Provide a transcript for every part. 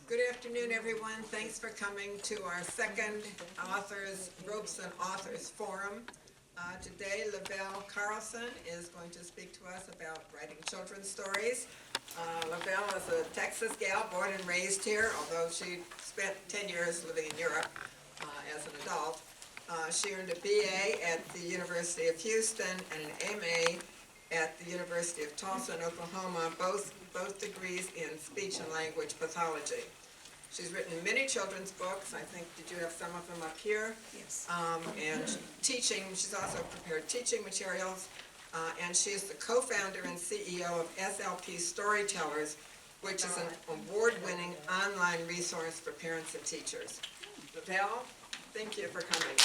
Good afternoon, everyone. Thanks for coming to our second Robson Authors Forum. Today, Lavelle Carlson is going to speak to us about writing children's stories. Lavelle is a Texas gal, born and raised here, although she spent 10 years living in Europe as an adult. She earned a BA at the University of Houston and an MA at the University of Tulsa in Oklahoma, both degrees in speech and language pathology. She's written many children's books. I think, did you have some of them up here? Yes. And teaching, she's also prepared teaching materials, and she is the co-founder and CEO of SLP Storytellers, which is an award-winning online resource for parents and teachers. Lavelle, thank you for coming.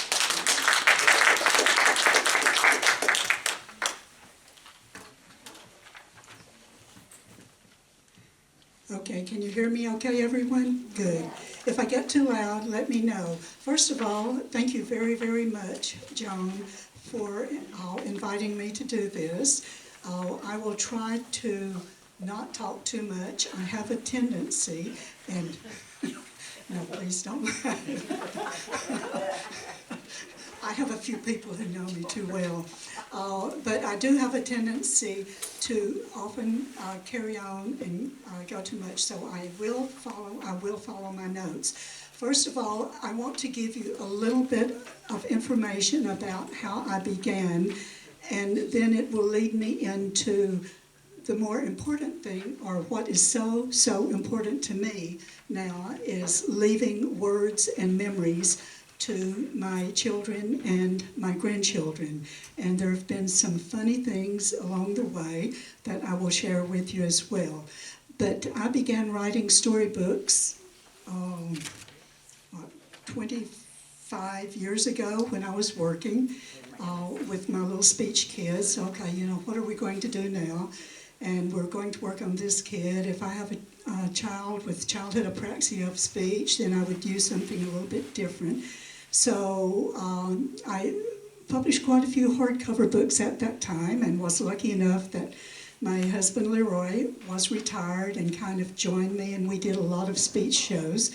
Okay, can you hear me okay, everyone? Good. If I get too loud, let me know. First of all, thank you very, very much, Joan, for inviting me to do this. I will try to not talk too much. I have a tendency, and no, please don't laugh. I have a few people who know me too well, but I do have a tendency to often carry on and go too much, so I will follow my notes. First of all, I want to give you a little bit of information about how I began, and then it will lead me into the more important thing, or what is so important to me now, is leaving words and memories to my children and my grandchildren. And there have been some funny things along the way that I will share with you as well. But I began writing storybooks 25 years ago when I was working with my little speech kids. Okay, what are we going to do now? And we're going to work on this kid. If I have a child with childhood apraxia of speech, then I would use something a little bit different. So I published quite a few hardcover books at that time, and was lucky enough that my husband Leroy was retired and kind of joined me, and we did a lot of speech shows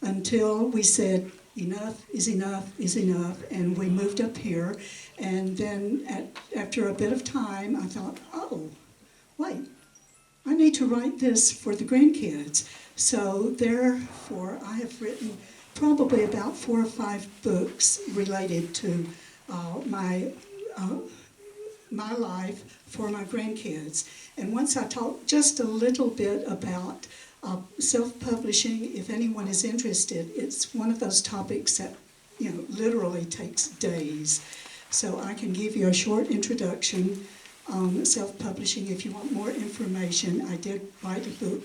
until we said enough is enough is enough, and we moved up here. And then after a bit of time, I thought, oh, wait, I need to write this for the grandkids. So therefore, I have written probably about 4 or 5 books related to my life for my grandkids. And once I talk just a little bit about self-publishing, if anyone is interested, it's one of those topics that literally takes days. So I can give you a short introduction on self-publishing if you want more information. I did write a book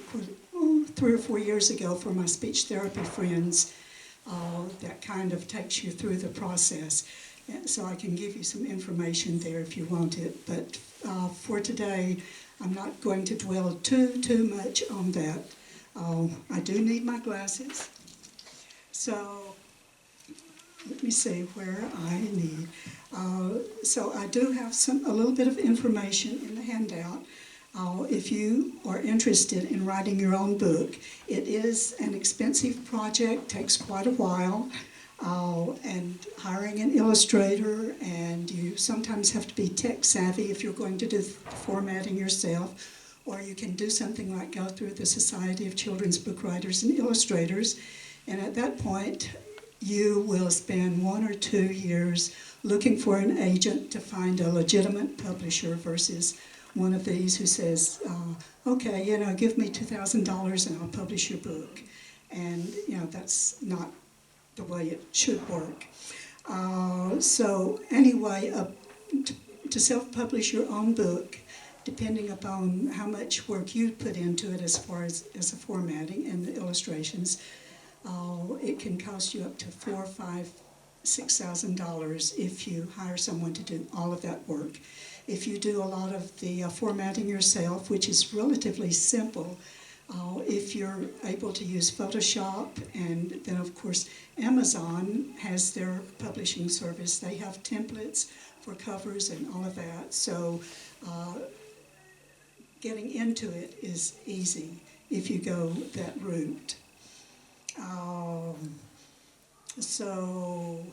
3 or 4 years ago for my speech therapy friends. That kind of takes you through the process. So I can give you some information there if you want it. But for today, I'm not going to dwell too much on that. I do need my glasses. So let me see where I need. So I do have a little bit of information in the handout. If you are interested in writing your own book, it is an expensive project, takes quite a while, and hiring an illustrator, and you sometimes have to be tech savvy if you're going to do formatting yourself, or you can do something like go through the Society of Children's Book Writers and Illustrators, and at that point you will spend 1 or 2 years looking for an agent to find a legitimate publisher versus one of these who says, okay, give me $2,000 and I'll publish your book. And, that's not the way it should work. So anyway, to self-publish your own book, depending upon how much work you put into it as far as the formatting and the illustrations, it can cost you up to $4,000, $5,000, $6,000 if you hire someone to do all of that work. If you do a lot of the formatting yourself, which is relatively simple, if you're able to use Photoshop, and then of course Amazon has their publishing service. They have templates for covers and all of that. So getting into it is easy if you go that route. So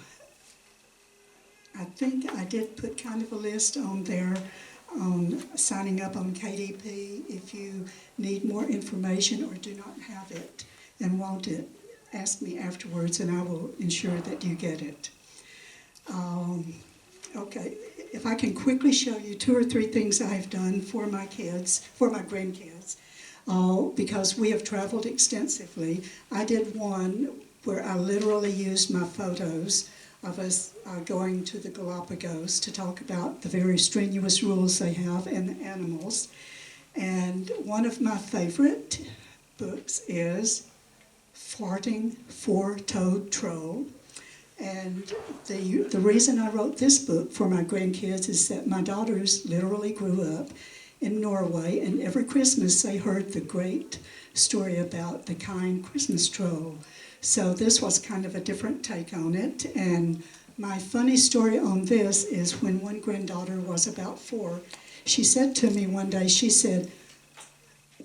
I think I did put kind of a list on there on signing up on KDP. If you need more information or do not have it and want it, ask me afterwards and I will ensure that you get it. Okay, if I can quickly show you 2 or 3 things I've done for my kids, for my grandkids, because we have traveled extensively. I did one where I literally used my photos of us going to the Galapagos to talk about the very strenuous rules they have and the animals. And one of my favorite books is Farting Four-Toed Troll. And the reason I wrote this book for my grandkids is that my daughters literally grew up in Norway, and every Christmas they heard the great story about the kind Christmas troll. So this was kind of a different take on it. And my funny story on this is when one granddaughter was about 4, she said to me one day, she said,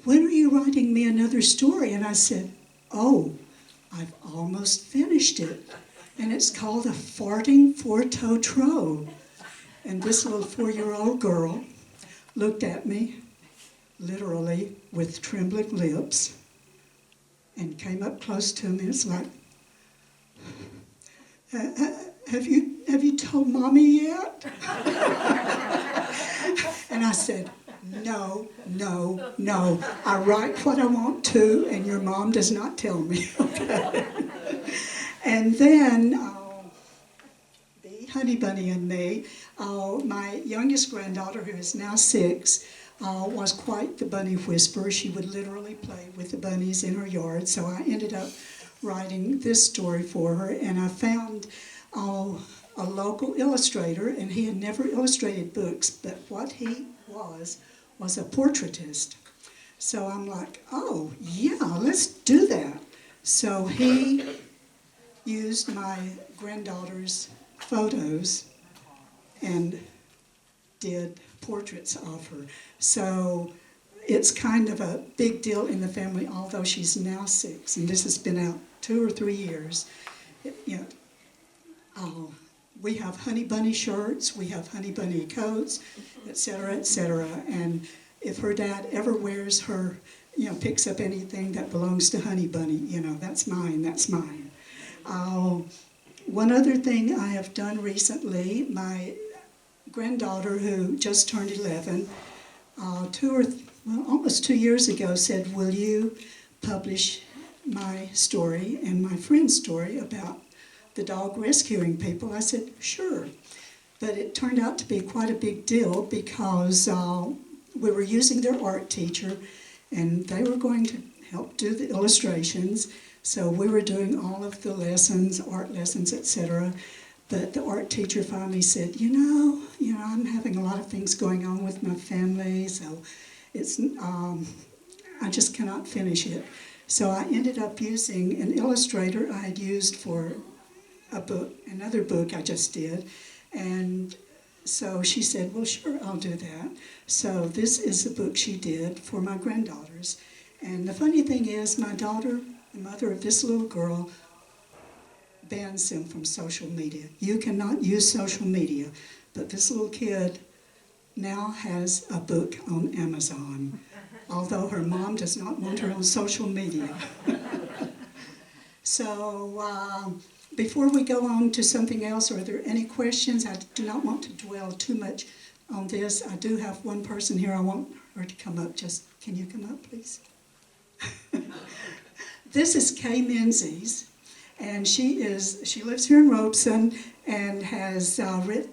"When are you writing me another story?" And I said, "Oh, I've almost finished it. And it's called A Farting Four-Toed Troll." And this little 4-year-old girl looked at me, literally with trembling lips, and came up close to me. It's like, have you told Mommy yet? And I said, no. I write what I want to, and your mom does not tell me. Okay. And then the Honey Bunny and me, my youngest granddaughter, who is now 6, was quite the bunny whisperer. She would literally play with the bunnies in her yard. So I ended up writing this story for her, and I found a local illustrator, and he had never illustrated books, but what he was a portraitist. So I'm like, oh yeah, let's do that. So he used my granddaughter's photos and did portraits of her. So it's kind of a big deal in the family, although she's now 6, and this has been out 2 or 3 years. We have Honey Bunny shirts, we have Honey Bunny coats, etc., etc. And if her dad ever wears her, picks up anything that belongs to Honey Bunny, that's mine, that's mine. One other thing I have done recently, my granddaughter, who just turned 11, almost 2 years ago, said, "Will you publish my story and my friend's story about the dog rescuing people?" I said, "Sure." But it turned out to be quite a big deal because we were using their art teacher, and they were going to help do the illustrations. So we were doing all of the lessons, art lessons, etc. But the art teacher finally said, I'm having a lot of things going on with my family, so it's I just cannot finish it. So I ended up using an illustrator I had used for another book I just did. And so she said, "Well, sure, I'll do that." So this is the book she did for my granddaughters. And the funny thing is, my daughter, the mother of this little girl, bans them from social media. You cannot use social media. But this little kid now has a book on Amazon, although her mom does not want her on social media. So before we go on to something else, are there any questions? I do not want to dwell too much on this. I do have one person here. I want her to come up. Can you come up, please? This is Kay Menzies, and she lives here in Robson and has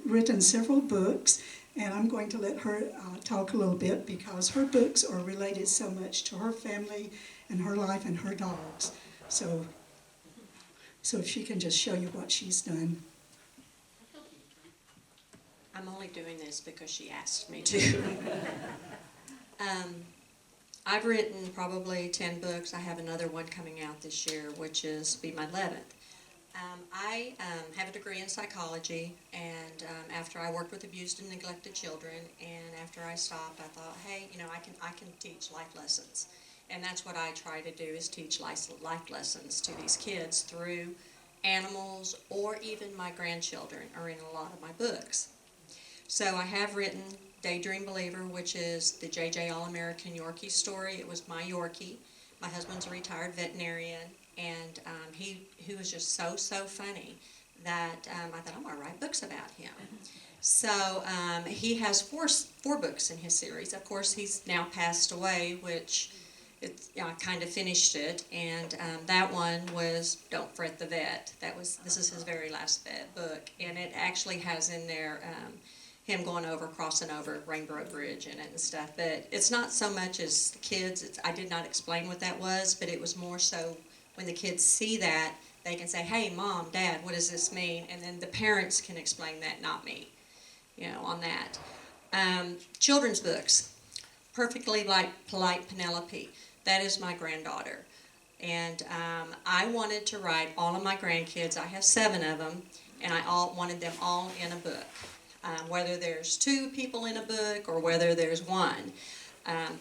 written several books. And I'm going to let her talk a little bit because her books are related so much to her family and her life and her dogs. So if she can just show you what she's done. I'm only doing this because she asked me to. I've written probably 10 books. I have another one coming out this year, which is be my 11th. I have a degree in psychology, and after I worked with abused and neglected children, and after I stopped, I thought, hey, I can teach life lessons. And that's what I try to do, is teach life lessons to these kids through animals, or even my grandchildren are in a lot of my books. So I have written Daydream Believer, which is the J.J. All-American Yorkie story. It was my Yorkie. My husband's a retired veterinarian, and he was just so funny that I thought, I'm going to write books about him. So he has four books in his series. Of course, he's now passed away, which I kind of finished it, and that one was Don't Fret the Vet. This is his very last vet book, and it actually has in there him crossing over Rainbow Bridge in it and stuff. But it's not so much as the kids. I did not explain what that was, but it was more so when the kids see that, they can say, hey, Mom, Dad, what does this mean? And then the parents can explain that, not me, on that. Children's books, Perfectly Polite Penelope. That is my granddaughter. And I wanted to write all of my grandkids. I have 7 of them, and I wanted them all in a book. Whether there's 2 people in a book or whether there's 1.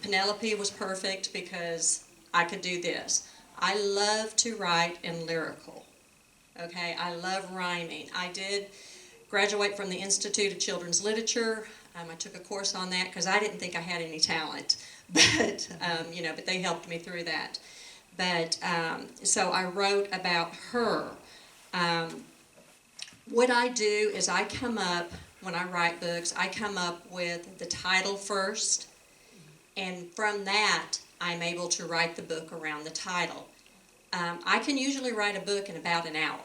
Penelope was perfect because I could do this. I love to write in lyrical. Okay, I love rhyming. I did graduate from the Institute of Children's Literature. I took a course on that because I didn't think I had any talent, but but they helped me through that. But so I wrote about her. What I do is I come up, when I write books, I come up with the title first, and from that, I'm able to write the book around the title. I can usually write a book in about an hour.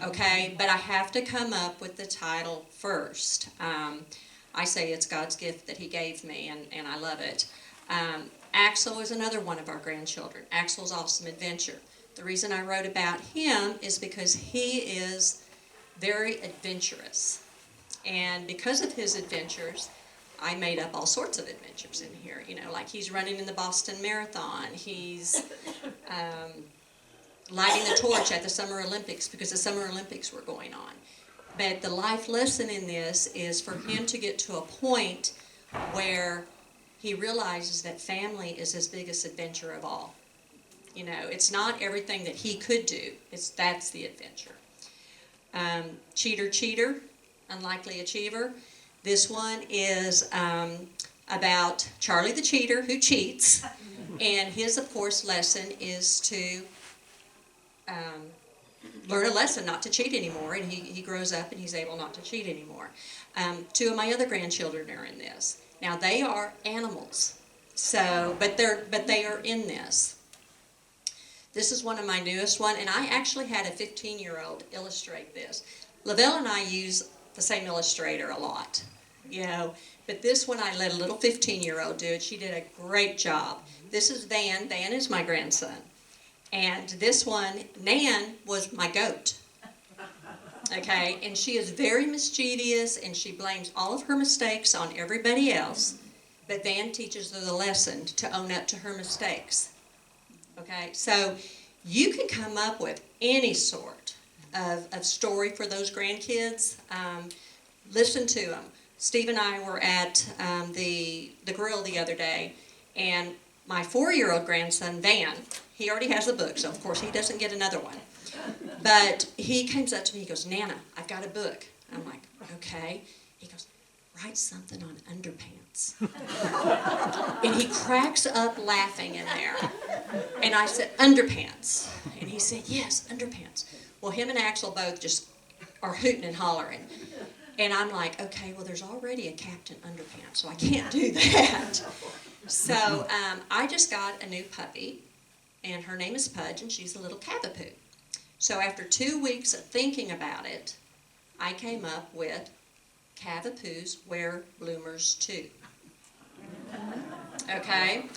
Okay, but I have to come up with the title first. I say it's God's gift that he gave me, and I love it. Axel is another one of our grandchildren. Axel's Awesome Adventure. The reason I wrote about him is because he is very adventurous. And because of his adventures, I made up all sorts of adventures in here. Like he's running in the Boston Marathon. He's lighting the torch at the Summer Olympics because the Summer Olympics were going on. But the life lesson in this is for him to get to a point where he realizes that family is his biggest adventure of all. It's not everything that he could do. That's the adventure. Cheater, Unlikely Achiever. This one is about Charlie the cheater who cheats. And his, of course, lesson is to learn a lesson not to cheat anymore, and he grows up and he's able not to cheat anymore. 2 of my other grandchildren are in this. Now they are animals, but they are in this. This is one of my newest one, and I actually had a 15-year-old illustrate this. Lavelle and I use the same illustrator a lot, but this one I let a little 15-year-old do it. She did a great job. This is Van. Van is my grandson. And this one, Nan, was my goat. Okay, and she is very mischievous, and she blames all of her mistakes on everybody else. But Van teaches her the lesson to own up to her mistakes. Okay, so you can come up with any sort of story for those grandkids. Listen to them. Steve and I were at the grill the other day, and my 4-year-old grandson, Van, he already has a book, so of course he doesn't get another one. But he comes up to me, he goes, Nana, I've got a book. I'm like, okay. He goes, write something on underpants. And he cracks up laughing in there. And I said, underpants. And he said, yes, underpants. Well, him and Axel both just are hooting and hollering. And I'm like, okay, well, there's already a Captain Underpants, so I can't do that. So I just got a new puppy, and her name is Pudge, and she's a little cavapoo. So after 2 weeks of thinking about it, I came up with Cavapoos Wear Bloomers Too. Okay?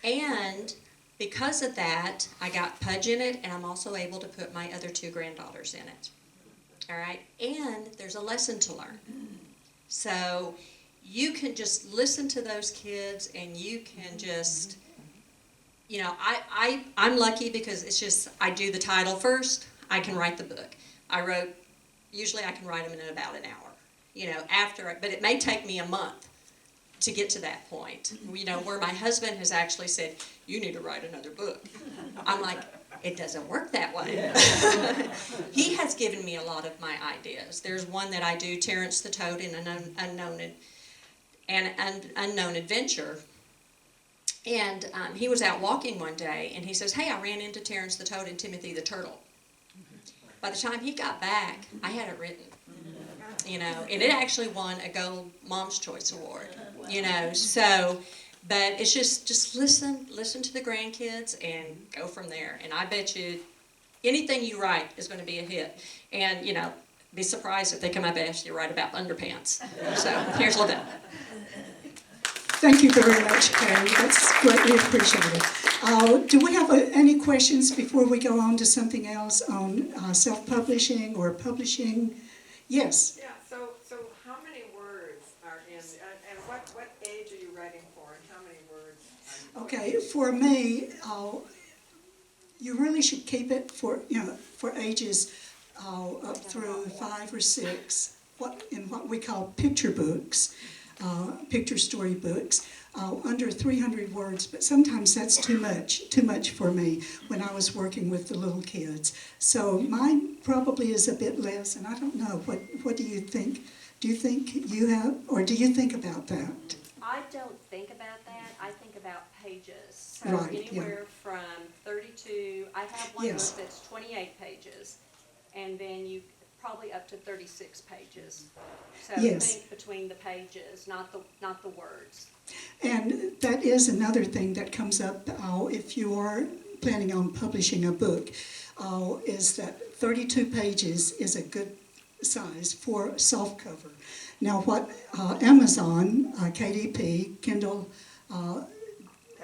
And because of that, I got Pudge in it, and I'm also able to put my other 2 granddaughters in it. All right? And there's a lesson to learn. So you can just listen to those kids, and you can just, I'm lucky because it's just, I do the title first, I can write the book. Usually I can write them in about an hour, but it may take me a month to get to that point, where my husband has actually said, you need to write another book. I'm like, It doesn't work that way. He has given me a lot of my ideas. There's one that I do, Terrence the Toad in an Unknown Adventure. And he was out walking one day, and he says, hey, I ran into Terrence the Toad and Timothy the Turtle. By the time he got back, I had it written. You know, and it actually won a Gold Mom's Choice Award. You know, so, but it's just listen to the grandkids and go from there. And I bet you anything you write is going to be a hit. And, you know, be surprised if they come up and ask you to write about underpants. So here's Lavelle. Thank you very much, Karen. That's greatly appreciated. Do we have any questions before we go on to something else on self-publishing or publishing? Yes. Yeah, so how many words are in, and what age are you writing for, and how many words are you Okay, for me, you really should keep it for, you know, for ages up through 5 or 6, what we call picture books. Picture story books, under 300 words, but sometimes that's too much for me when I was working with the little kids. So mine probably is a bit less, and I don't know, what do you think? Do you think you have, or do you think about that? I don't think about that. I think about pages. So Right, anywhere from 32, I have one Yes. book that's 28 pages, and then you probably up to 36 pages. So Yes. think between the pages, not the words. And that is another thing that comes up if you are planning on publishing a book, is that 32 pages is a good size for softcover. Now what Amazon, KDP, Kindle,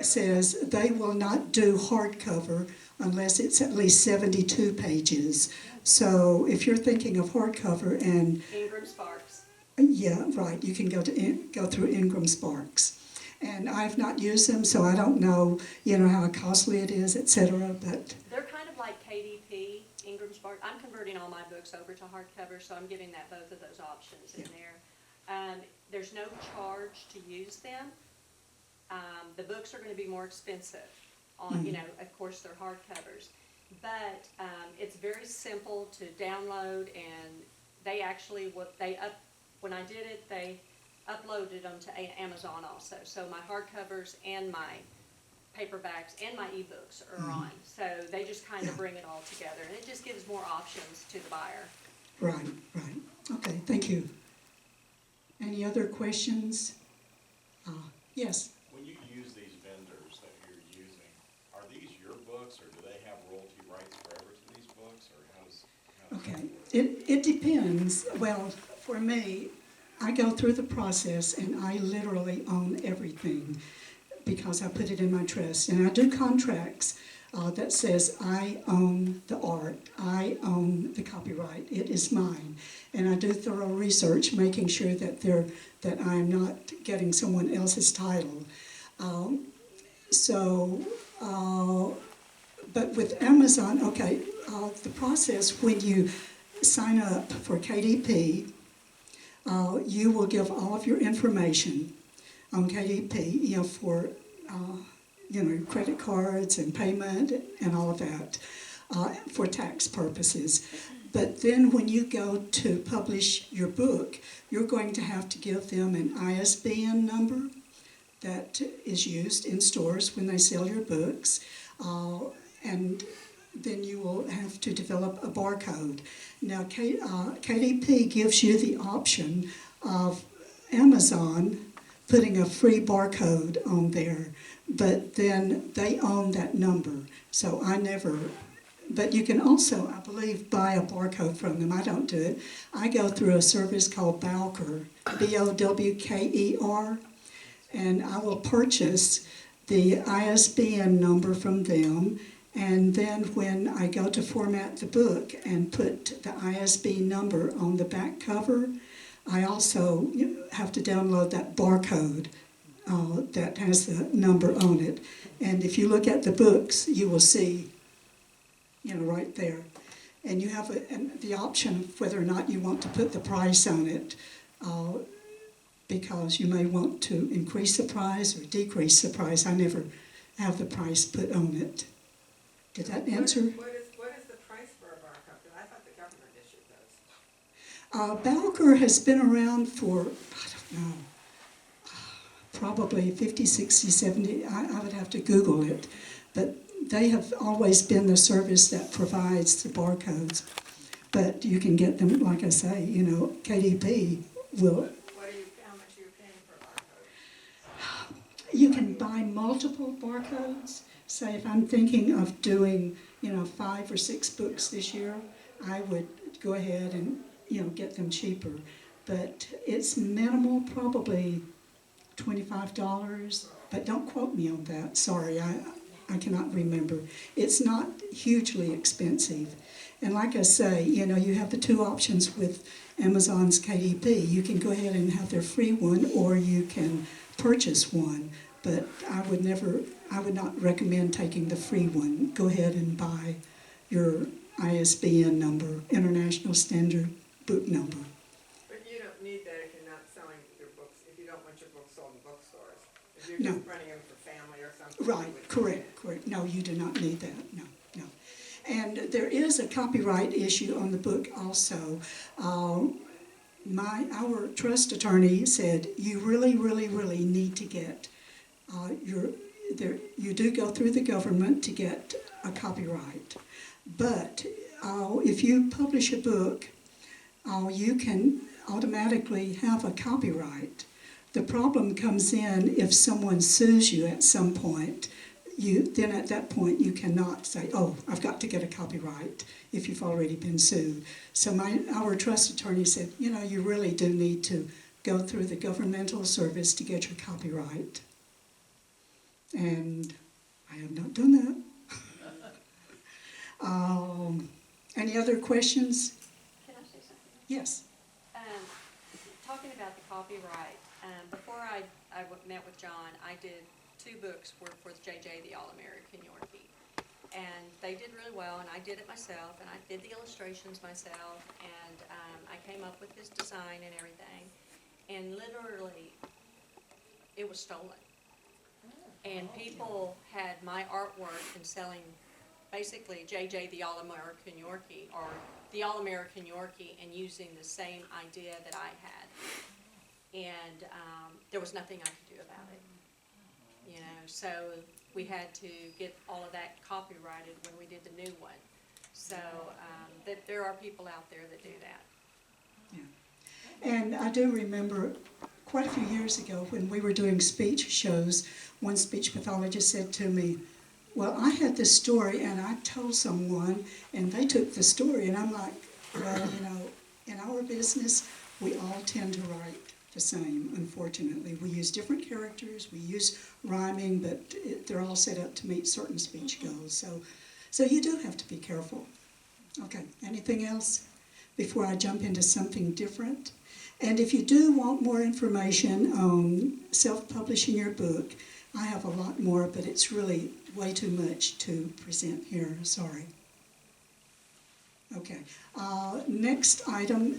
says they will not do hardcover unless it's at least 72 pages. So if you're thinking of hardcover and Ingram Sparks. yeah, right, you can go through Ingram Sparks. And I've not used them, so I don't know, you know, how costly it is, etc. But They're kind of like KDP, Ingram Sparks. I'm converting all my books over to hardcover, so I'm giving that both of those options in there. There's no charge to use them. The books are going to be more expensive. You know, of course, they're hardcovers. But it's very simple to download, and they actually, when I did it, they uploaded them to Amazon also. So my hardcovers and my paperbacks and my ebooks are on. So they just kind of bring it all together, and it just gives more options to the buyer. right. Okay, thank you. Any other questions? Yes. When you use these vendors that you're using, are these your books, or do they have royalty rights forever to these books, or how does Okay, it depends. Well, for me, I go through the process and I literally own everything because I put it in my trust. And I do contracts that says I own the art, I own the copyright, it is mine. And I do thorough research, making sure that I'm not getting someone else's title. But with Amazon, okay, the process when you sign up for KDP, you will give all of your information on KDP, you know, for credit cards and payment and all of that for tax purposes. But then when you go to publish your book, you're going to have to give them an ISBN number that is used in stores when they sell your books. And then you will have to develop a barcode. Now, KDP gives you the option of Amazon putting a free barcode on there, but then they own that number. So I never, but you can also, I believe, buy a barcode from them. I don't do it. I go through a service called Bowker, Bowker, and I will purchase the ISBN number from them. And then when I go to format the book and put the ISBN number on the back cover, I also have to download that barcode that has the number on it. And if you look at the books, you will see, right there. And you have the option of whether or not you want to put the price on it, because you may want to increase the price or decrease the price. I never have the price put on it. Did that answer? What is the price for a barcode? I thought the government issued those. Bowker has been around for, I don't know, probably 50, 60, 70, I would have to Google it. But they have always been the service that provides the barcodes. But you can get them, like I say, you know, KDP will. How much are you paying for a barcode? You can buy multiple barcodes. Say if I'm thinking of doing, you know, 5 or 6 books this year, I would go ahead and, you know, get them cheaper. But it's minimal, probably $25, but don't quote me on that. Sorry, I cannot remember. It's not hugely expensive. And like I say, you know, you have the 2 options with Amazon's KDP. You can go ahead and have their free one, or you can purchase one. But I would not recommend taking the free one. Go ahead and buy your ISBN number, International Standard Book Number. But you don't need that if you're not selling your books, if you don't want your books sold in bookstores. If you're No. just running them for family or something. Right, you would- correct. No, you do not need that, no. And there is a copyright issue on the book also. Our trust attorney said, you really need to get you do go through the government to get a copyright. But if you publish a book, you can automatically have a copyright. The problem comes in if someone sues you at some point. Then at that point you cannot say, oh, I've got to get a copyright if you've already been sued. So our trust attorney said, you know, you really do need to go through the governmental service to get your copyright. And I have not done that. Any other questions? Can I say something? Yes. Talking about the copyright, before I met with John, I did 2 books for JJ, the All-American Yorkie. And they did really well, and I did it myself, and I did the illustrations myself, and I came up with his design and everything. And literally, it was stolen. And people had my artwork and selling basically JJ, the All-American Yorkie, or the All-American Yorkie, and using the same idea that I had. And there was nothing I could do about it. You know, so we had to get all of that copyrighted when we did the new one. So that there are people out there that do that. Yeah. And I do remember quite a few years ago when we were doing speech shows, one speech pathologist said to me, well, I had this story and I told someone and they took the story, and I'm like, well, you know, in our business, we all tend to write the same, unfortunately. We use different characters, we use rhyming, but they're all set up to meet certain speech goals. So you do have to be careful. Okay, anything else before I jump into something different? And if you do want more information on self-publishing your book, I have a lot more, but it's really way too much to present here, sorry. Okay, next item,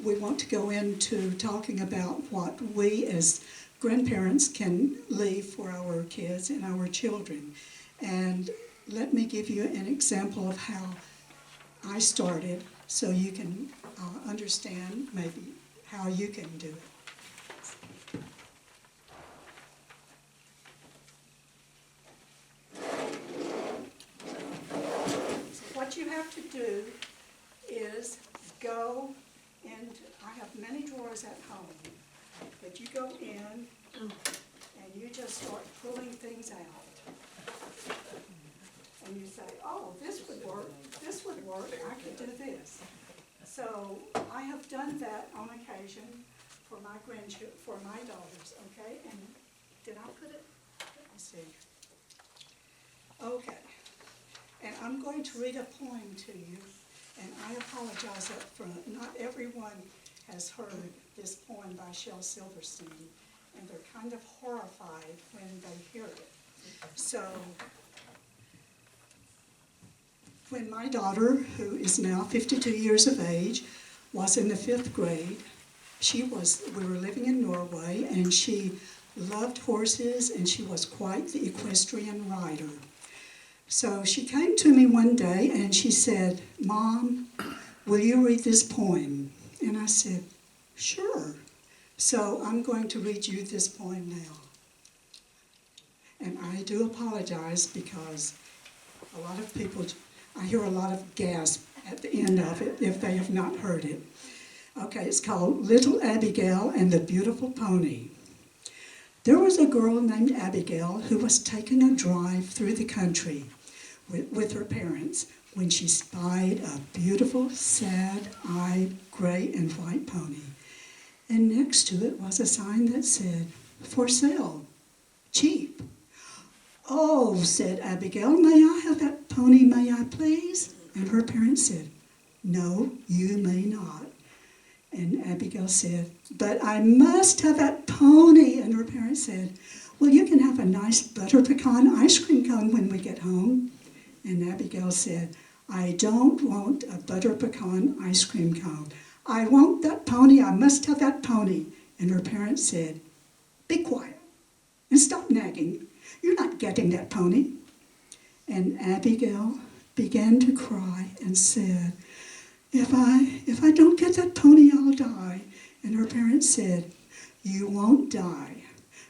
we want to go into talking about what we as grandparents can leave for our kids and our children. And let me give you an example of how I started so you can understand maybe how you can do it. So what you have to do is go, and I have many drawers at home, but you go in and you just start pulling things out. And you say, oh, this would work, I could do this. So I have done that on occasion for my grandchildren, for my daughters, okay? And did I put it? Let me see. Okay. And I'm going to read a poem to you, and I apologize up front. Not everyone has heard this poem by Shel Silverstein, and they're kind of horrified when they hear it. So, when my daughter, who is now 52 years of age, was in the 5th grade, we were living in Norway, and she loved horses, and she was quite the equestrian rider. So she came to me one day and she said, "Mom, will you read this poem?" And I said, "Sure." So I'm going to read you this poem now. And I do apologize because a lot of people, I hear a lot of gasp at the end of it if they have not heard it. Okay, it's called Little Abigail and the Beautiful Pony. There was a girl named Abigail who was taking a drive through the country with her parents when she spied a beautiful, sad-eyed gray and white pony. And next to it was a sign that said, "For sale, cheap." "Oh," said Abigail, "may I have that pony, may I please?" And her parents said, "No, you may not." And Abigail said, "But I must have that pony." And her parents said, "Well, you can have a nice butter pecan ice cream cone when we get home." And Abigail said, "I don't want a butter pecan ice cream cone. I want that pony. I must have that pony." And her parents said, "Be quiet and stop nagging. You're not getting that pony." And Abigail began to cry and said, If I don't get that pony, I'll die." And her parents said, "You won't die.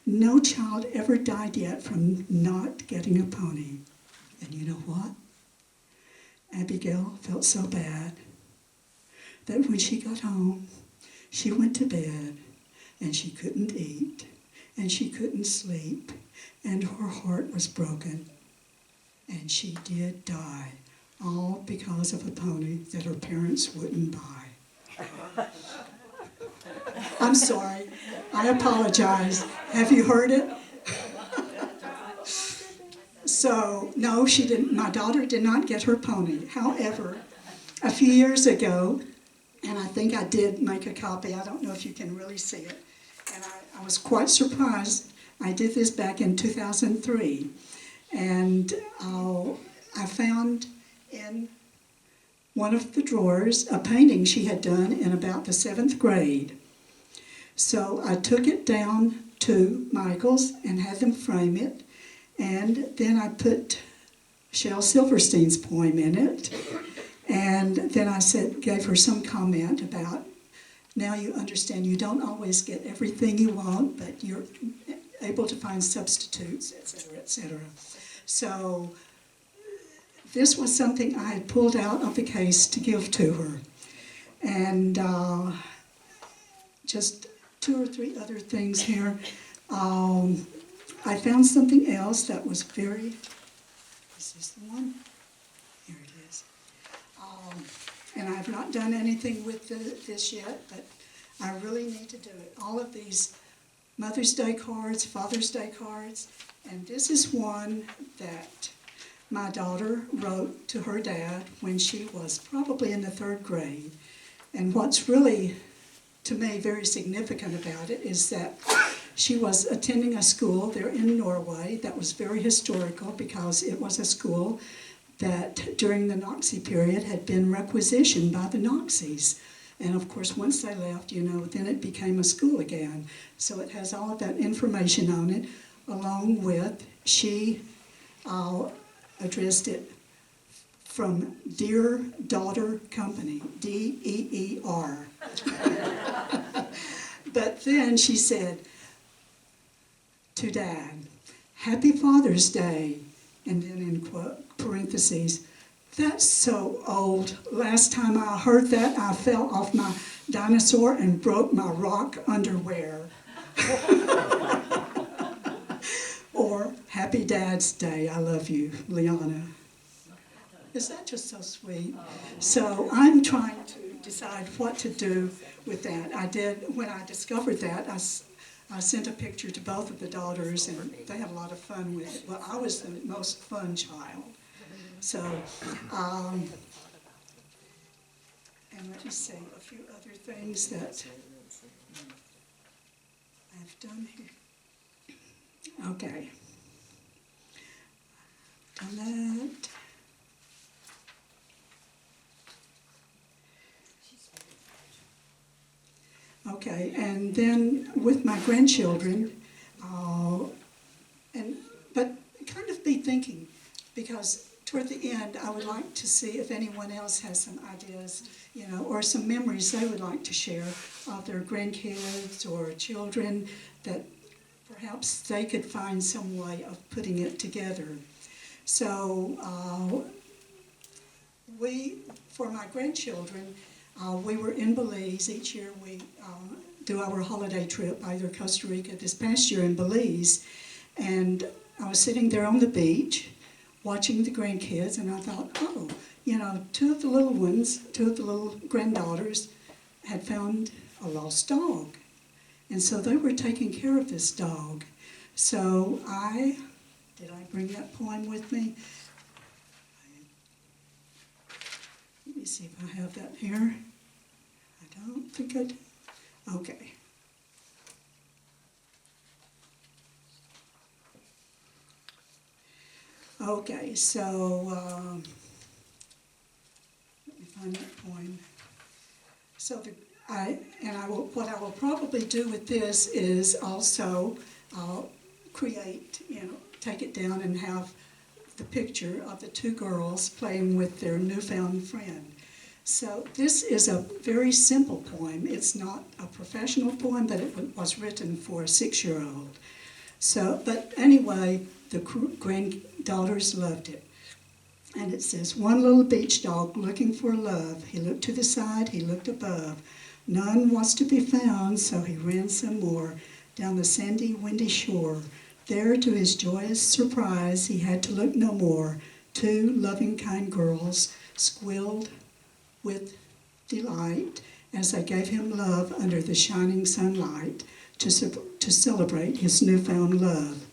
No child ever died yet from not getting a pony." And you know what? Abigail felt so bad that when she got home, she went to bed and she couldn't eat and she couldn't sleep and her heart was broken. And she did die, all because of a pony that her parents wouldn't buy. I'm sorry. I apologize. Have you heard it? So, no, she didn't. My daughter did not get her pony. However, a few years ago, and I think I did make a copy. I don't know if you can really see it. And I was quite surprised. I did this back in 2003. And I found in one of the drawers a painting she had done in about the 7th grade. So I took it down to Michael's and had them frame it. And then I put Shel Silverstein's poem in it. And then I gave her some comment about, now you understand you don't always get everything you want, but you're able to find substitutes, etc., etc. So this was something I had pulled out of the case to give to her. And just 2 or 3 other things here. I found something else that was very, is this the one? Here it is. And I've not done anything with this yet, but I really need to do it. All of these Mother's Day cards, Father's Day cards, and this is one that my daughter wrote to her dad when she was probably in the 3rd grade. And what's really, to me, very significant about it is that she was attending a school there in Norway that was very historical because it was a school that during the Nazi period had been requisitioned by the Nazis. And of course, once they left, then it became a school again. So it has all of that information on it, along with, she addressed it from Dear Daughter Company, DEER. But then she said to Dad, "Happy Father's Day," and then in parentheses, "That's so old. Last time I heard that, I fell off my dinosaur and broke my rock underwear." Or, "Happy Dad's Day. I love you, Liana." Is that just so sweet? So I'm trying to decide what to do with that. When I discovered that, I sent a picture to both of the daughters, and they had a lot of fun with it. Well, I was the most fun child. So, and let me see, a few other things that I've done here. Okay. Done that. Okay, and then with my grandchildren, but kind of be thinking, because because toward the end, I would like to see if anyone else has some ideas, or some memories they would like to share of their grandkids or children that perhaps they could find some way of putting it together. So for my grandchildren, we were in Belize. Each year we do our holiday trip, either Costa Rica, this past year in Belize. And I was sitting there on the beach watching the grandkids, and I thought, two of the little granddaughters had found a lost dog. And so they were taking care of this dog. So did I bring that poem with me? Let me see if I have that here. I don't think I do. Okay. Okay, so let me find that poem. So what I will probably do with this is also take it down and have the picture of the two girls playing with their newfound friend. So this is a very simple poem. It's not a professional poem, but it was written for a 6-year-old. So, but anyway, the granddaughters loved it. And it says, one little beach dog looking for love. He looked to the side, he looked above. None was to be found, so he ran some more down the sandy, windy shore. There, to his joyous surprise, he had to look no more. 2 loving, kind girls squealed with delight as they gave him love under the shining sunlight to celebrate his newfound love.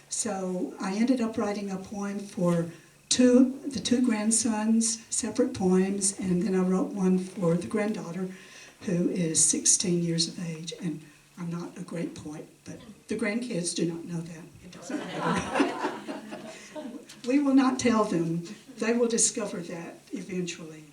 So I ended up writing a poem for the two grandsons, separate poems, and then I wrote one for the granddaughter, who is 16 years of age. And I'm not a great poet, but the grandkids do not know that. It doesn't matter. We will not tell them. They will discover that eventually.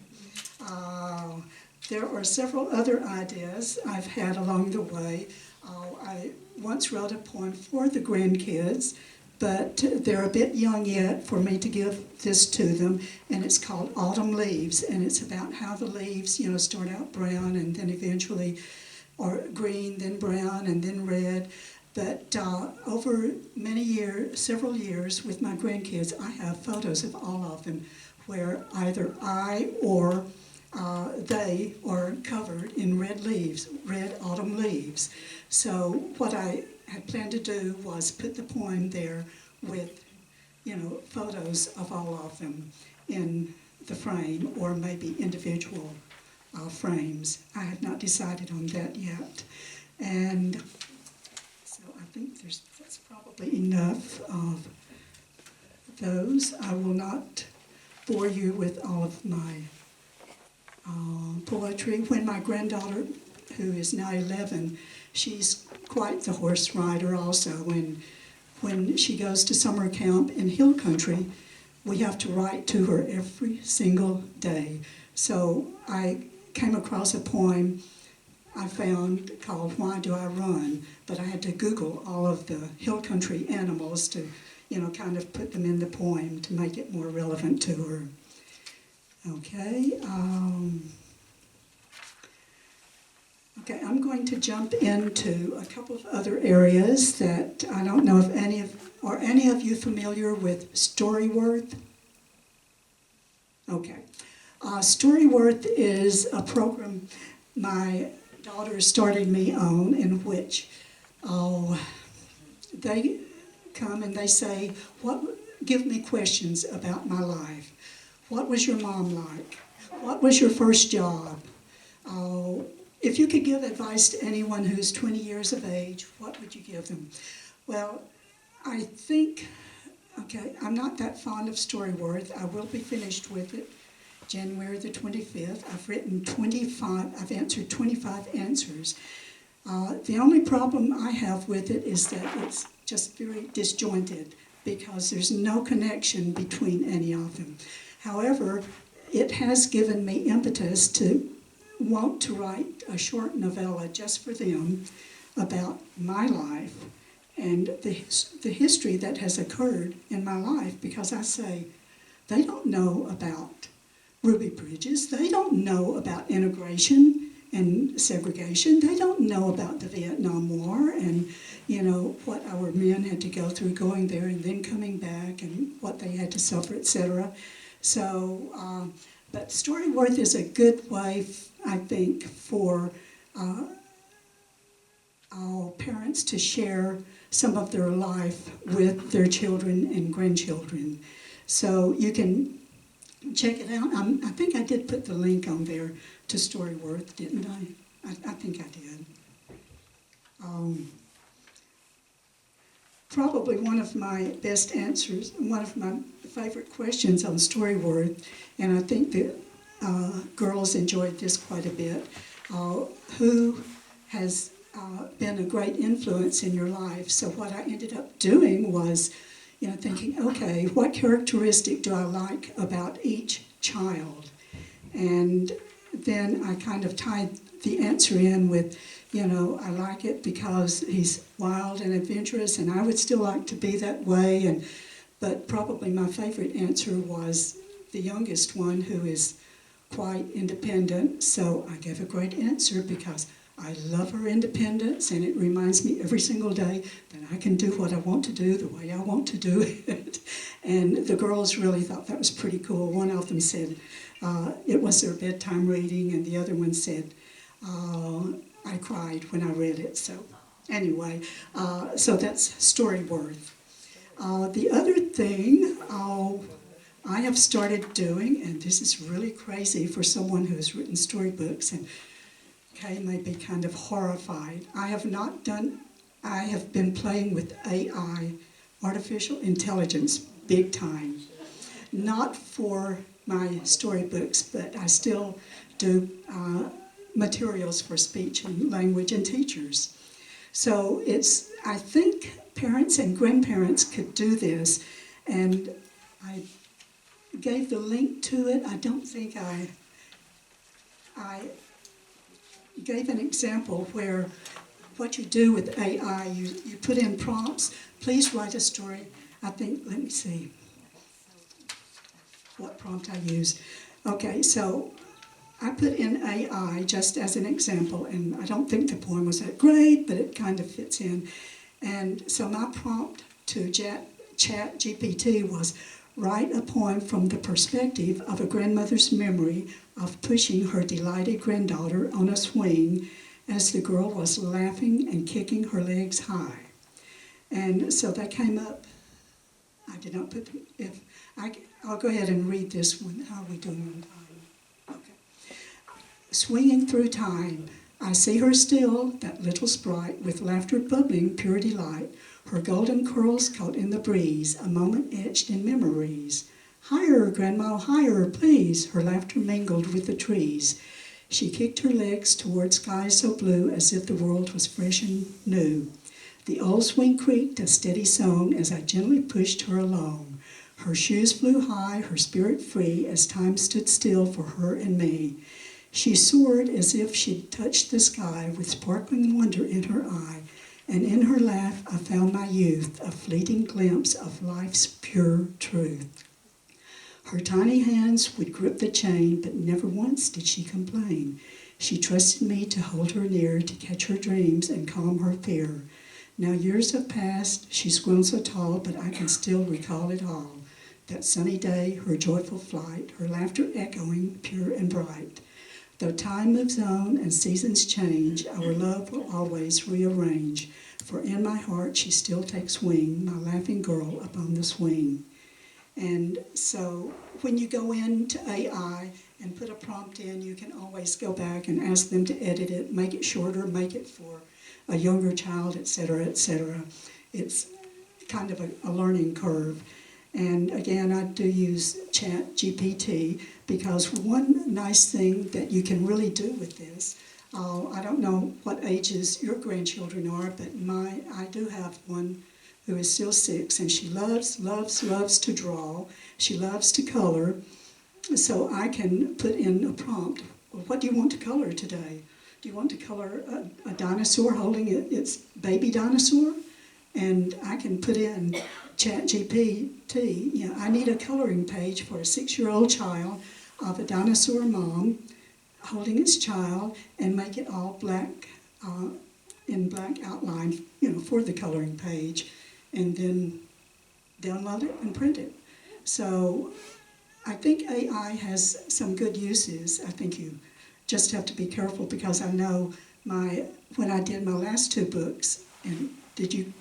There are several other ideas I've had along the way. I once wrote a poem for the grandkids, but they're a bit young yet for me to give this to them, and it's called Autumn Leaves, and it's about how the leaves, start out brown and then eventually are green, then brown, and then red. But over several years with my grandkids, I have photos of all of them where either I or they are covered in red leaves, red autumn leaves. So what I had planned to do was put the poem there with, photos of all of them in the frame, or maybe individual frames. I have not decided on that yet. And so I think that's probably enough of those. I will not bore you with all of my poetry. When my granddaughter, who is now 11, she's quite the horse rider also. When she goes to summer camp in hill country, we have to write to her every single day. So I came across a poem I found called Why Do I Run? But I had to Google all of the hill country animals to, kind of put them in the poem to make it more relevant to her. Okay. Okay, I'm going to jump into a couple of other areas that I don't know if any of you familiar with Storyworth? Okay. Storyworth is a program my daughter started me on, in which they come and they say, give me questions about my life. What was your mom like? What was your first job? If you could give advice to anyone who's 20 years of age, what would you give them? Well, I think, I'm not that fond of Storyworth. I will be finished with it January the 25th. I've answered 25 answers. The only problem I have with it is that it's just very disjointed because there's no connection between any of them. However, it has given me impetus to want to write a short novella just for them about my life and the history that has occurred in my life, because I say They don't know about Ruby Bridges. They don't know about integration and segregation. They don't know about the Vietnam War and, you know, what our men had to go through going there and then coming back and what they had to suffer, etc. So, but Storyworth is a good way, I think, for our parents to share some of their life with their children and grandchildren. So you can check it out. I think I did put the link on there to Storyworth, didn't I? I think I did. Probably one of my best answers, one of my favorite questions on Storyworth, and I think the girls enjoyed this quite a bit. Who has been a great influence in your life? So what I ended up doing was, you know, thinking, okay, what characteristic do I like about each child? And then I kind of tied the answer in with, you know, I like it because he's wild and adventurous, and I would still like to be that way. But probably my favorite answer was the youngest one, who is quite independent. So I gave a great answer because I love her independence, and it reminds me every single day that I can do what I want to do the way I want to do it. And the girls really thought that was pretty cool. One of them said it was their bedtime reading, and the other one said, I cried when I read it. So anyway, so that's Storyworth. The other thing I have started doing, and this is really crazy for someone who has written storybooks, and Kay may be kind of horrified. I have been playing with AI, artificial intelligence, big time. Not for my storybooks, but I still do materials for speech and language and teachers. So I think parents and grandparents could do this, and I gave the link to it. I don't think I gave an example where what you do with AI, you put in prompts. Please write a story. I think, let me see what prompt I used. Okay, so I put in AI just as an example, and I don't think the poem was that great, but it kind of fits in. And so my prompt to Chat GPT was, write a poem from the perspective of a grandmother's memory of pushing her delighted granddaughter on a swing as the girl was laughing and kicking her legs high. And so that came up. I did not put, I'll go ahead and read this one. How are we doing on time? Okay. Swinging through time, I see her still, that little sprite, with laughter bubbling pure delight, her golden curls caught in the breeze, a moment etched in memories. Higher, Grandma, higher, please, her laughter mingled with the trees. She kicked her legs toward skies so blue as if the world was fresh and new. The old swing creaked a steady song as I gently pushed her along. Her shoes flew high, her spirit free, as time stood still for her and me. She soared as if she'd touched the sky with sparkling wonder in her eye, and in her laugh I found my youth, a fleeting glimpse of life's pure truth. Her tiny hands would grip the chain, but never once did she complain. She trusted me to hold her near, to catch her dreams and calm her fear. Now years have passed, she's grown so tall, but I can still recall it all. That sunny day, her joyful flight, her laughter echoing pure and bright. Though time moves on and seasons change, our love will always rearrange. For in my heart she still takes wing, my laughing girl upon the swing. And so when you go into AI and put a prompt in, you can always go back and ask them to edit it, make it shorter, make it for a younger child, etc., etc. It's kind of a learning curve. And again, I do use Chat GPT because one nice thing that you can really do with this, I don't know what ages your grandchildren are, but I do have one who is still 6, and she loves to draw. She loves to color. So I can put in a prompt. Well, what do you want to color today? Do you want to color a dinosaur holding its baby dinosaur? and I can put in ChatGPT, you know, I need a coloring page for a 6-year-old child of a dinosaur mom holding its child, and make it all black, in black outline, you know, for the coloring page, and then download it and print it. So I think AI has some good uses. I think you just have to be careful, because I know when I did my last 2 books, and did you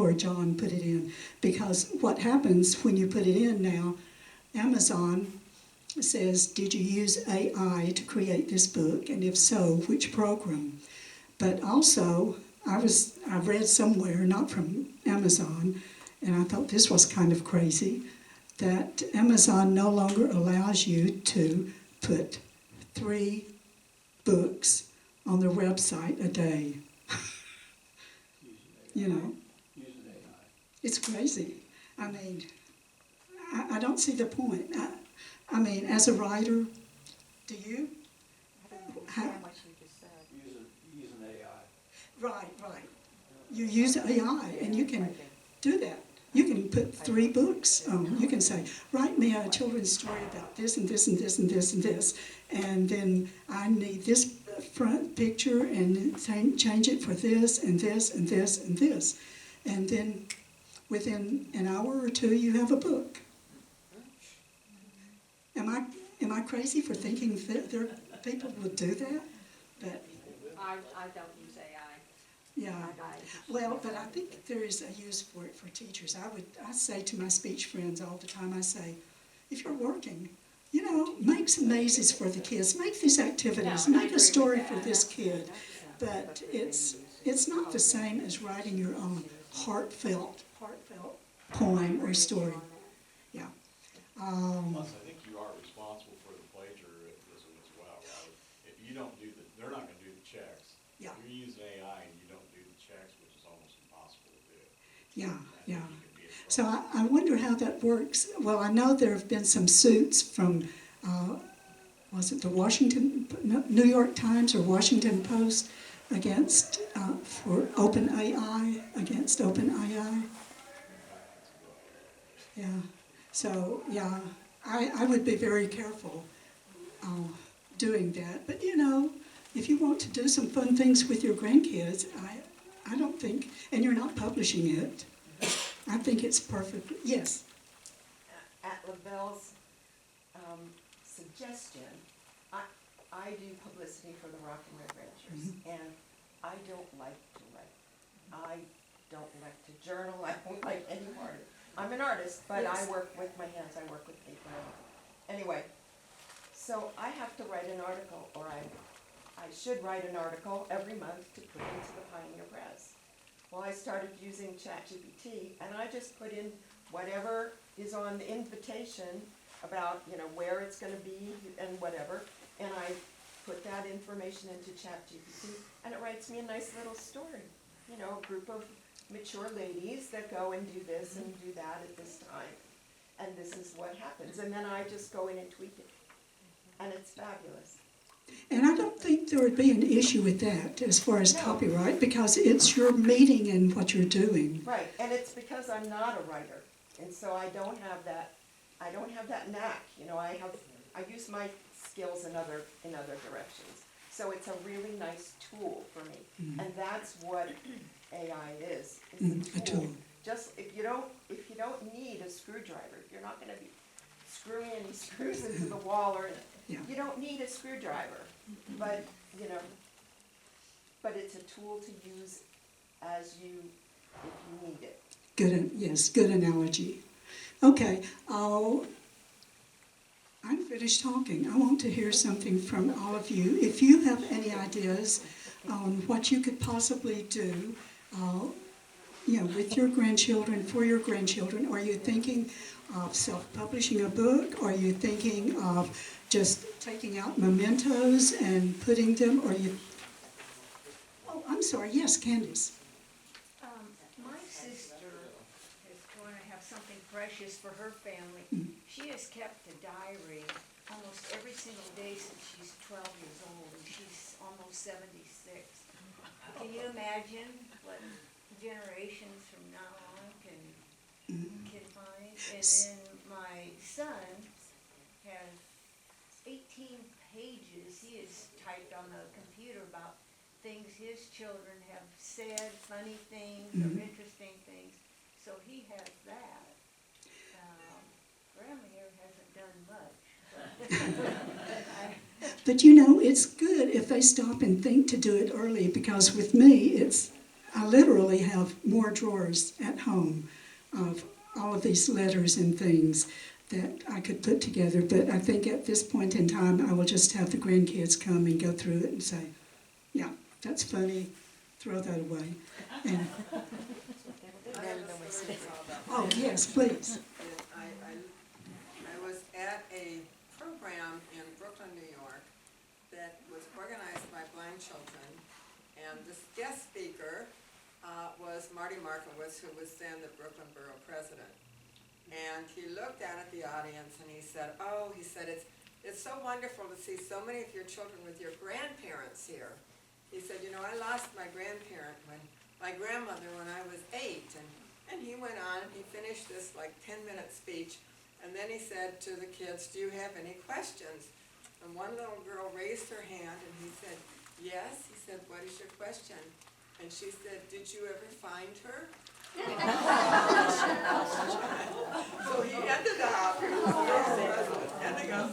or John put it in? Because what happens when you put it in now, Amazon says, did you use AI to create this book? And if so, which program? But also, I read somewhere, not from Amazon, and I thought this was kind of crazy, that Amazon no longer allows you to put 3 books on their website a day. You know, it's crazy. I mean, I don't see the point. I mean, as a writer, do you? Understand what you just said. Use an AI. Right. You use AI, and you can do that. You can put 3 books. You can say, write me a children's story about this and this and this and this and this, and then I need this front picture and change it for this and this and this and this, and then within an hour or 2 you have a book. Am I crazy for thinking that people would do that? But I don't use AI. yeah. Well, but I think there is a use for it for teachers. I say to my speech friends all the time, I say, if you're working, you know, make some mazes for the kids, make these activities, No, I make agree a story with for that. this kid. But it's not the same as writing your own heartfelt poem or story. Yeah. Plus, I think you are responsible for the plagiarism as well, right? If you don't they're not gonna do the checks. Yeah. If you're using AI and you don't do the checks, which is almost impossible to do. Yeah. I think you could be in So trouble. I wonder how that works. Well, I know there have been some suits from, was it the New York Times or Washington Post against, for OpenAI, against OpenAI. Yeah. So, yeah, I would be very careful doing that. But, you know, if you want to do some fun things with your grandkids, I don't think, and you're not publishing it, I think it's perfect. Yes. At Lavelle's suggestion, I do publicity for the Rock and Red Ranchers, and I don't like to write. I don't like to journal. I don't like any part of it. I'm an artist, but I work with my hands. I work with paper. Anyway, so I have to write an article, or I should write an article every month to put into the Pioneer Press. Well, I started using ChatGPT, and I just put in whatever is on the invitation about, you know, where it's going to be and whatever, and I put that information into ChatGPT, and it writes me a nice little story. You know, a group of mature ladies that go and do this and do that at this time, and this is what happens. And then I just go in and tweak it, and it's fabulous. And I don't think there would be an issue with that as far as No. copyright, because it's your meeting and what you're doing. Right, and it's because I'm not a writer, and so I don't have that knack, you know, I use my skills in other directions. So it's a really nice tool for me, and that's what AI is. It's A tool. Just, if you don't need a screwdriver, you're not gonna be screwing any screws into the wall or, Yeah. you don't need a screwdriver, but, you know, but it's a tool to use if you need it. Good analogy. Okay, I'm finished talking. I want to hear something from all of you. If you have any ideas on what you could possibly do, you know, with your grandchildren, for your grandchildren, are you thinking of self-publishing a book? Are you thinking of just taking out mementos and putting them, or you... Oh, I'm sorry. Yes, Candace. My sister is going to have something precious for her family. She has kept a diary almost every single day since she's 12 years old, and she's almost 76. Can you imagine what generations from now on can find. And then my son has 18 pages. He has typed on the computer about things his children have said, funny things or interesting things. So he has that. Grandma here hasn't done much. But you know, it's good if they stop and think to do it early, because with me, I literally have more drawers at home of all of these letters and things that I could put together. But I think at this point in time, I will just have the grandkids come and go through it and say, yeah, that's funny, throw that away. And, oh, yes, please. I was at a program in Brooklyn, New York, that was organized by blind children, and this guest speaker was Marty Markowitz, who was then the Brooklyn Borough President. And he looked out at the audience and he said, it's so wonderful to see so many of your children with your grandparents here. He said, you know, I lost my grandparent my grandmother when I was 8, and he went on and he finished this like 10-minute speech, and then he said to the kids, do you have any questions? And one little girl raised her hand and he said, yes. He said, what is your question? And she said, did you ever find her? So he ended up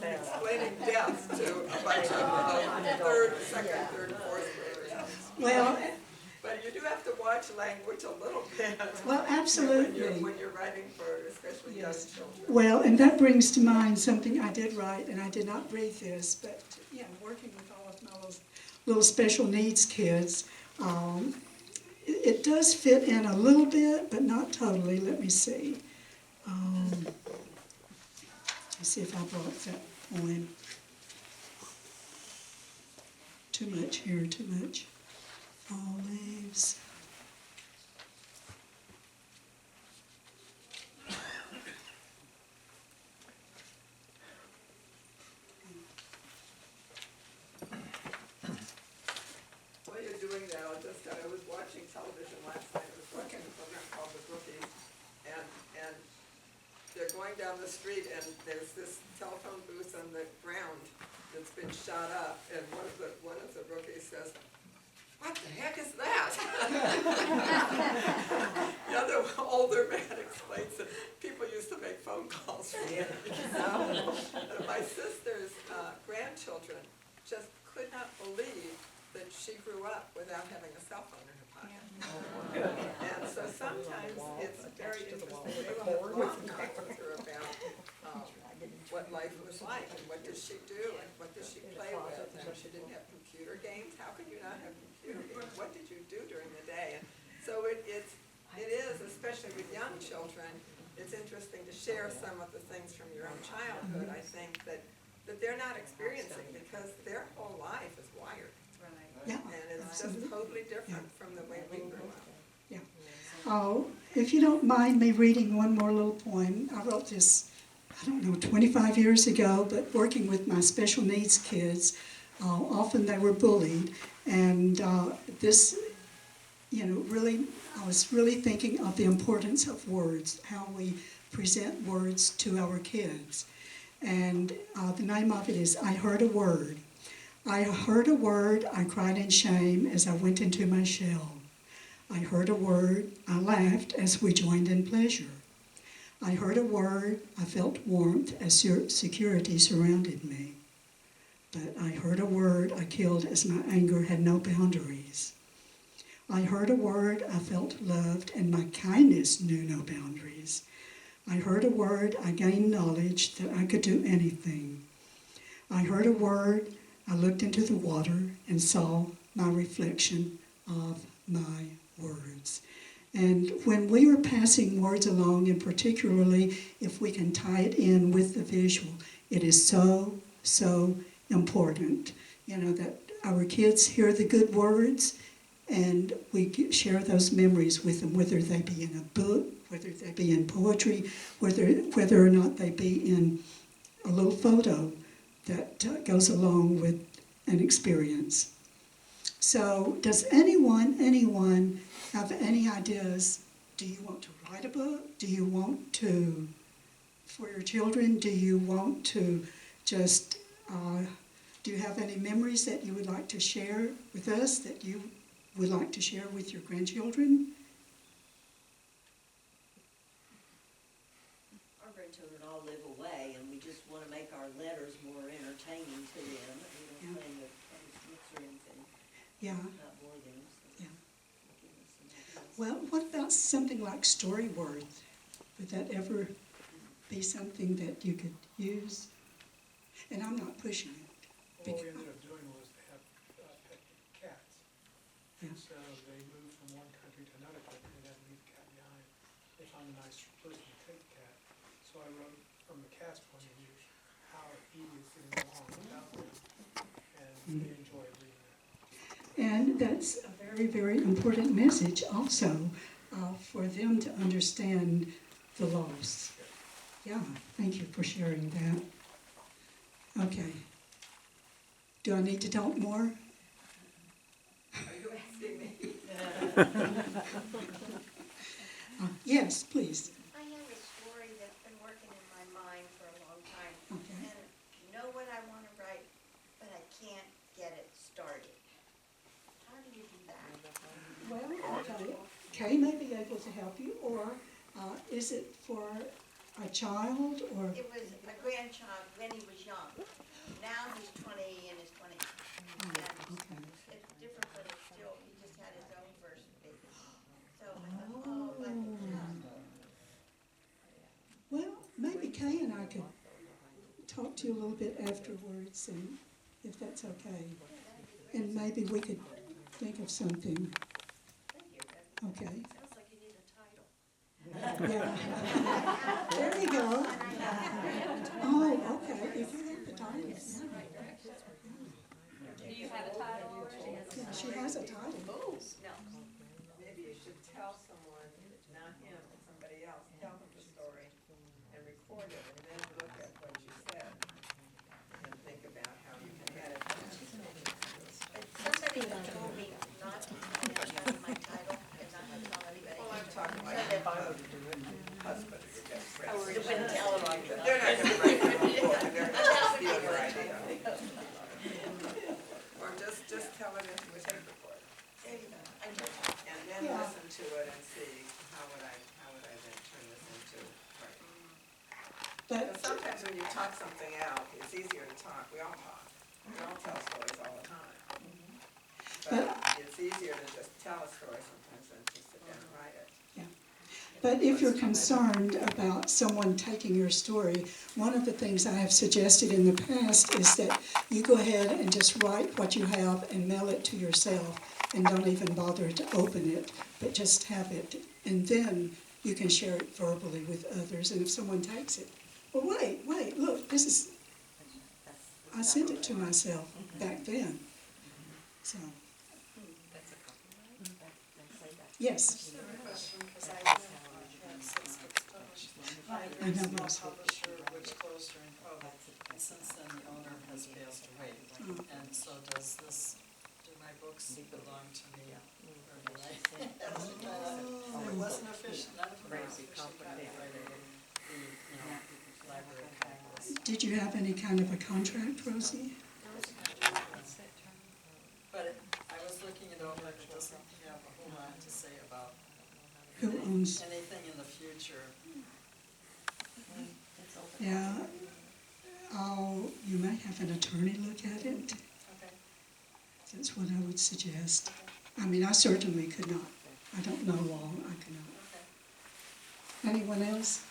explaining death to a bunch of second, third, fourth graders. Well, But you do have to watch language a little bit. Well, absolutely. When you're writing for especially young children. Well, and that brings to mind something I did write, and I did not read this, but yeah, working with all of my little special needs kids, it does fit in a little bit, but not totally. Let me see. Let's see if I brought that poem. Too much here, too much. Fall leaves. While you're doing that, I was watching television last night. I was watching a program called The Rookies, and they're going down the street, and there's this telephone booth on the ground that's been shot up, and one of the rookies says, what the heck is that? The other older man explains that people used to make phone calls from the And my sister's grandchildren just could not believe that she grew up without having a cell phone in her pocket. And so sometimes it's very interesting. They will have long talks with her about what life was like, and what does she do, and what does she play with, and she didn't have computer games. How could you not have computer games? What did you do during the day? And so it is, especially with young children, it's interesting to share some of the things from your own childhood, I think, that they're not experiencing, because their whole life is wired. Yeah. And it's just totally different from the way we grew up. Yeah. Oh, if you don't mind me reading one more little poem, I wrote this, 25 years ago, but working with my special needs kids, often they were bullied, and this, really, I was really thinking of the importance of words, how we present words to our kids. And the name of it is I Heard a Word. I heard a word, I cried in shame as I went into my shell. I heard a word, I laughed as we joined in pleasure. I heard a word, I felt warmth as security surrounded me. But I heard a word, I killed as my anger had no boundaries. I heard a word, I felt loved, and my kindness knew no boundaries. I heard a word, I gained knowledge that I could do anything. I heard a word, I looked into the water and saw my reflection of my words. And when we are passing words along, and particularly if we can tie it in with the visual, it is so, so important, that our kids hear the good words and we share those memories with them, whether they be in a book, whether they be in poetry, whether or not they be in a little photo that goes along with an experience. So does anyone have any ideas, do you want to write a book? Do you want to, for your children, do you want to just, do you have any memories that you would like to share with us, that you would like to share with your grandchildren? Our grandchildren all live away, and we just want to make our letters more entertaining to them. We don't plan to mix or anything, Yeah, not bore them, so. yeah. Give them some ideas. Well, what about something like Storyworth? Would that ever be something that you could use? And I'm not pushing it. What we ended up doing was they have pet cats. Yeah. So they moved from one country to another country and had to leave the cat behind. They found a nice person to take the cat. So I wrote from the cat's point of view how he was getting along without them. And they enjoyed reading that. And that's a very, very important message also for them to understand the loss. Yeah, thank you for sharing that. Okay. Do I need to talk more? Are you asking me? Yes, please. I have a story that's been working in my mind for a long time. Okay. And I know what I want to write, but I can't get it started. How do you do that? Well, okay. Kay may be able to help you, or is it for a child, or? It was a grandchild when he was young. Now he's 20 in his 20s. And Okay. it's different, but it's still, he just had his own version of it. So I thought, oh, but Well, maybe Kay and I could talk to you a little bit afterwards, and if that's okay. And maybe we could think of something. Okay. Sounds like you need a title. Yeah. There you go. Oh, okay. If you have the title. Do you have a title already? Yeah, she has a title. No. Maybe you should tell someone, not him, but somebody else, tell them the story and record it, and then look at what you said and think about how you can edit it. somebody told me not to tell my title and not to tell anybody. Well, I'm talking like if I was doing husband or your best friend. You wouldn't tell them on your. They're not gonna write it on the book, and they're gonna steal your idea. Or just tell it into a tape recorder, There you go. I just, and then Yeah. listen to it and see how would I then turn this into, right? Because But, sometimes when you talk something out, it's easier to talk, we all talk, we all tell stories all the time. But it's easier to just tell a story sometimes than to sit down and write it. but if you're concerned about someone taking your story, one of the things I have suggested in the past is that you go ahead and just write what you have and mail it to yourself, and don't even bother to open it, but just have it. And then you can share it verbally with others, and if someone takes it, well, wait, look, this is, I sent it to myself back then. So, yes. I know. Publisher which closed during COVID, and since then the owner has passed away. And so do my books belong to me? Or do I? It wasn't official, not official copyrighted, the library copies. Did you have any kind of a contract, Rosie? But I was looking it over, and it doesn't have a whole lot to say about Who owns? anything in the future. Yeah. Oh, you may have an attorney look at it. Okay. That's what I would suggest. I mean, I certainly could not. I don't know law. I could not. Anyone else?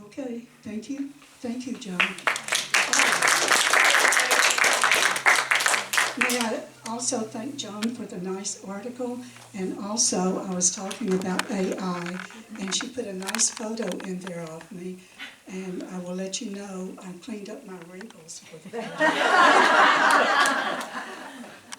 Okay, thank you. Thank you, John. May I also thank John for the nice article, and also I was talking about AI, and she put a nice photo in there of me, and I will let you know I cleaned up my wrinkles with that.